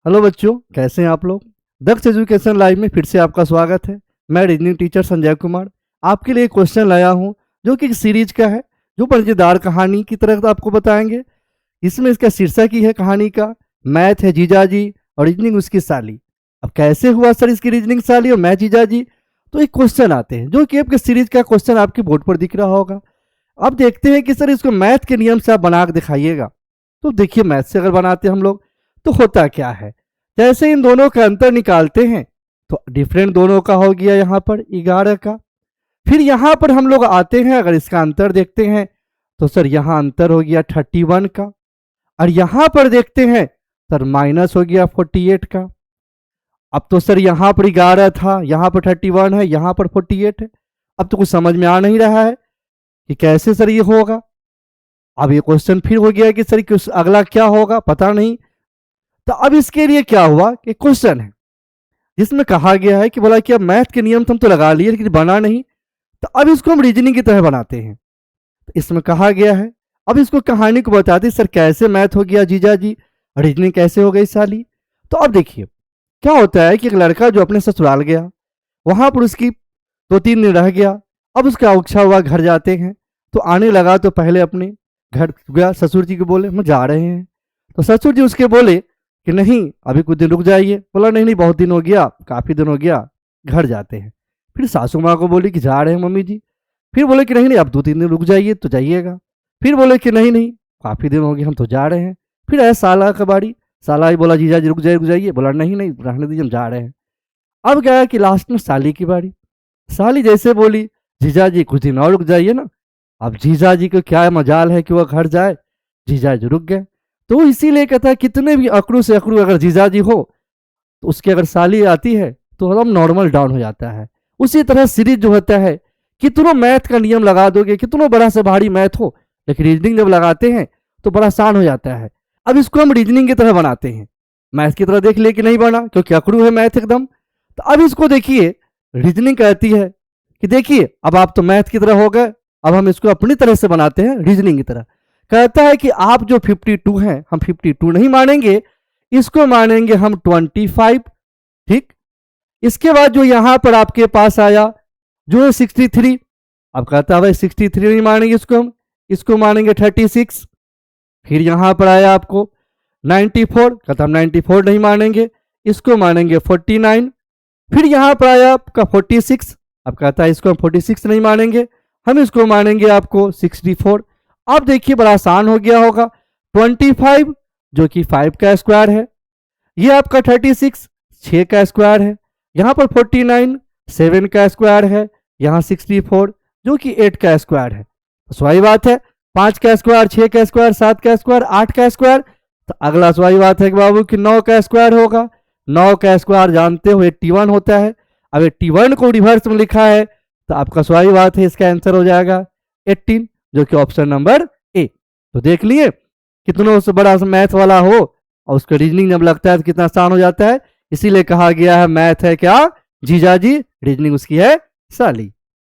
Hello बच्चों, कैसे हैं आप लोग। दक्ष एजुकेशन लाइव में फिर से आपका स्वागत है। मैं रीजनिंग टीचर संजय कुमार आपके लिए एक क्वेश्चन लाया हूं जो कि एक सीरीज का है, जो मजेदार कहानी की तरह आपको बताएंगे। इसमें इसका शीर्षक ही है कहानी का, मैथ है जीजाजी और रीजनिंग उसकी साली। अब कैसे हुआ सर इसकी रीजनिंग साली और मैथ जीजाजी, तो एक क्वेश्चन आते हैं जो कि आपके सीरीज का क्वेश्चन आपके बोर्ड पर दिख रहा होगा। अब देखते हैं कि सर इसको मैथ के नियम से आप बना के दिखाइएगा। तो देखिए, मैथ से अगर बनाते हैं हम लोग तो होता क्या है, जैसे इन दोनों का अंतर निकालते हैं तो डिफरेंट दोनों का हो गया यहाँ पर 11 का। फिर यहाँ पर हम लोग आते हैं, अगर इसका अंतर देखते हैं तो सर यहाँ अंतर हो गया 31 का, और यहाँ पर देखते हैं सर माइनस हो गया 48 का। अब तो सर यहाँ पर 11 था, यहाँ पर 31 है, यहाँ पर 48 है। अब तो कुछ समझ में आ नहीं रहा है कि कैसे सर ये होगा। अब ये क्वेश्चन फिर हो गया कि सर कुछ अगला क्या होगा, पता नहीं। तो अब इसके लिए क्या हुआ कि क्वेश्चन है जिसमें कहा गया है कि बोला कि अब मैथ के नियम तो हम तो लगा लिए लेकिन बना नहीं, तो अब इसको हम रीजनिंग की तरह बनाते हैं। तो इसमें कहा गया है, अब इसको कहानी को बताते सर कैसे मैथ हो गया जीजा जी, रीजनिंग कैसे हो गई साली। तो अब देखिए क्या होता है कि एक लड़का जो अपने ससुराल गया, वहां पर उसकी 2-3 दिन रह गया। अब उसका उच्छा हुआ घर जाते हैं, तो आने लगा तो पहले अपने घर गया, ससुर जी को बोले हम जा रहे हैं। तो ससुर जी उसके बोले कि नहीं अभी कुछ दिन रुक जाइए। बोला नहीं नहीं बहुत दिन हो गया, काफ़ी दिन हो गया, घर जाते हैं। फिर सासू माँ को बोली कि जा रहे हैं मम्मी जी। फिर बोले कि नहीं नहीं अब 2-3 दिन रुक जाइए तो जाइएगा। फिर बोले कि नहीं नहीं काफ़ी दिन हो गए हम तो जा रहे हैं। फिर आया साला का बारी, साला ही बोला जीजा जी रुक जाइए। बोला नहीं नहीं रहने दीजिए हम जा रहे हैं। अब गया कि लास्ट में साली की बारी। साली जैसे बोली जीजा जी कुछ दिन और रुक जाइए ना। अब जीजा जी को क्या मजाल है कि वह घर जाए, जीजा जी रुक गए। तो इसीलिए कहता है कितने भी अकड़ू से अकड़ू अगर जीजा जी हो तो उसकी अगर साली आती है तो एकदम नॉर्मल डाउन हो जाता है। उसी तरह सीरीज जो होता है, कितनों मैथ का नियम लगा दोगे, कितनों बड़ा से भारी मैथ हो, लेकिन रीजनिंग जब लगाते हैं तो बड़ा आसान हो जाता है। अब इसको हम रीजनिंग की तरह बनाते हैं, मैथ की तरह देख लिए कि नहीं बना क्योंकि अकड़ू है मैथ एकदम। तो अब इसको देखिए, रीजनिंग कहती है कि देखिए अब आप तो मैथ की तरह हो गए, अब हम इसको अपनी तरह से बनाते हैं रीजनिंग की तरह। कहता है कि आप जो 52 हैं हम 52 नहीं मानेंगे, इसको मानेंगे हम 25। ठीक, इसके बाद जो यहां पर आपके पास आया जो है 63। अब कहता है भाई 63 नहीं मानेंगे इसको मानेंगे 36। फिर यहां पर आया आपको 94, कहता हम 94 नहीं मानेंगे, इसको मानेंगे 49। फिर यहां पर आया आपका 46। अब कहता है इसको हम 46 नहीं मानेंगे, हम इसको मानेंगे आपको 64। अब देखिए बड़ा आसान हो गया होगा, 25 जो कि 5 का स्क्वायर है, ये आपका 36 6 का स्क्वायर है, यहाँ पर 49 7 का स्क्वायर है, यहाँ 64 जो कि 8 का स्क्वायर है। तो सही बात है, 5 का स्क्वायर 6 का स्क्वायर 7 का स्क्वायर 8 का स्क्वायर। तो अगला सही बात है कि बाबू कि 9 का स्क्वायर होगा। 9 का स्क्वायर जानते हो 81 होता है। अब 81 को रिवर्स में लिखा है तो आपका सही बात है, इसका आंसर हो जाएगा 18 जो कि ऑप्शन नंबर ए। तो देख लिए कितना से बड़ा मैथ वाला हो और उसका रीजनिंग जब लगता है तो कितना आसान हो जाता है। इसीलिए कहा गया है मैथ है क्या जीजा जी, रीजनिंग उसकी है साली।